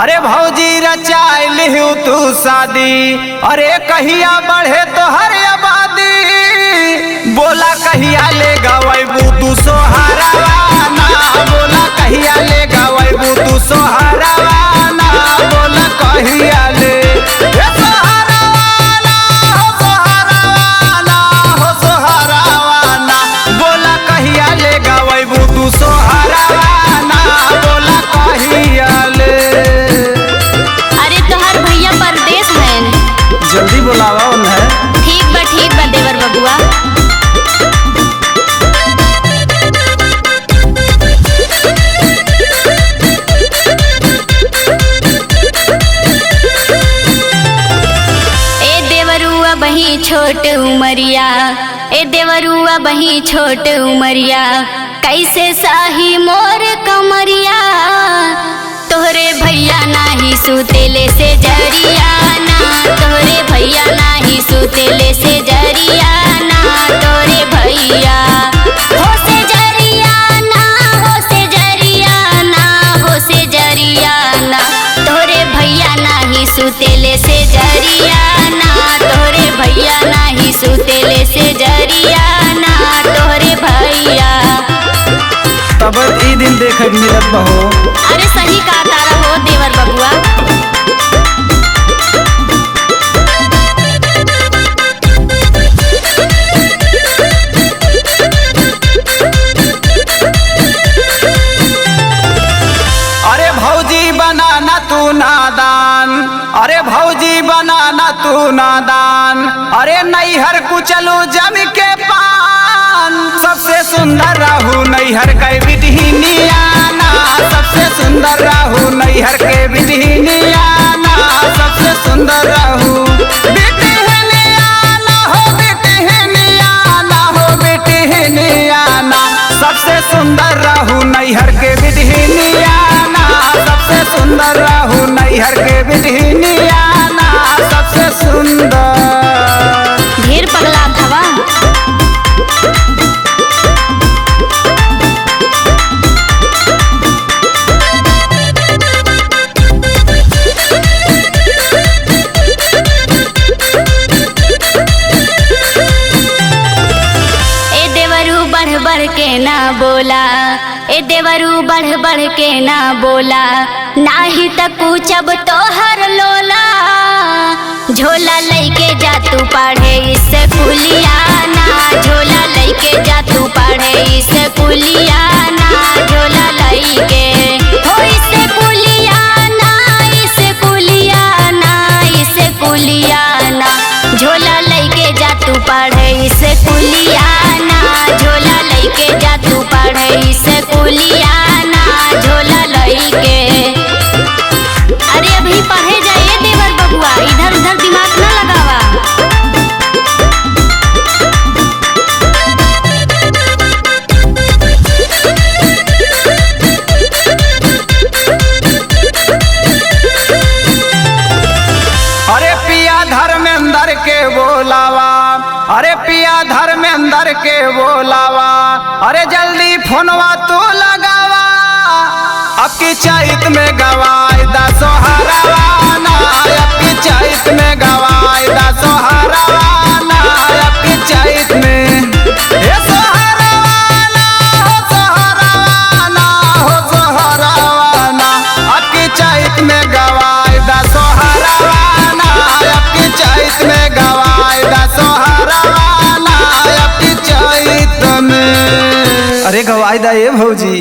अरे भौजी रचाइली तू शादी, अरे कहिया बढ़े तो हर आबादी, बोला कहिया ले गवैबू तू सोहरावाना, बोला कहिया ले गवैबू तू सोहरावाना, बोला कहिया ले सोहरावाना हो सोहरावाना हो सोहरावाना, बोला कहिया ले गवैबू तू सोहरावाना, बोला कहिया ले। अरे तोहर भैया परदेश है, जल्दी बोलावा उन्हें। ठीक बा देवर बबुआ। बही छोट उमरिया, ए देवरुआ बही छोट उमरिया, कैसे साही मोर कमरिया, तोहरे भैया नाही सुतेले से जरिया ना, तोहरे भैया नाही सुतेले से जरिया ना, तोहरे भैया हो से जरिया ना, हो से जरिया ना, हो से जरिया ना, तोहरे भैया नाही सुतेले से जरिया ना, तोहरे भैया नाही सुतेले से जरिया ना, तोहरे भैया। तब ई दिन देखे मिलत बहो। अरे सही का तारा हो देवर बबुआ। अरे भौजी बनाना तू नादान, अरे भौजी बनाना तू नादान, अरे नैहर कुचलू जम के पान, सबसे सुंदर रहू नैहर के बिटहिनियाना, सबसे सुंदर रहू नैहर के बिटहिनियाना, सबसे सुंदर रहू बिटहिनियाना हो बिटहिनियाना हो बिटहिनियाना, सबसे सुंदर रहू नैहर के बिटहिनियाना, सबसे सुंदर रहू नैहर के बिटहिनियाना, सबसे सुंदर। ढेर पगला थवा। बढ़ के ना बोला, ए देवरू बढ़ के ना बोला, नाही त कुचब तोहर लोला, झोला लैके जा तू पढ़े स्कूलिया ना, झोला लैके जा तू पढ़े स्कूलिया ना, झोला लैके हो स्कूलिया ना, स्कूलिया ना, स्कूलिया ना, झोला लैके जा तू पढ़े स्कूलिया ना, झोला लैके जा तू पढ़े स्कूलिया ना, झोला लैके। अरे अभी पढ़े जाइए देवर बबुआ, इधर उधर दिमाग ना लगावा। अरे पिया धर्मेंद्र के बोलावा, अरे पिया धर्मेंद्र के बोलावा, अरे जल्दी फोनवा तू लगावा, अब की चैत में गवाई दा सोहरावाना, अब की चैत में गवाई दा सोहरावाना, अब की चैत में हे सोहरावाना हो सोहरावाना हो सोहरावाना, अब की चैत में गवाई दा सोहरावाना, अब की चैत में गवाई दा सोहरावाना, अब की चैत में। अरे गवाई दा ये भौजी।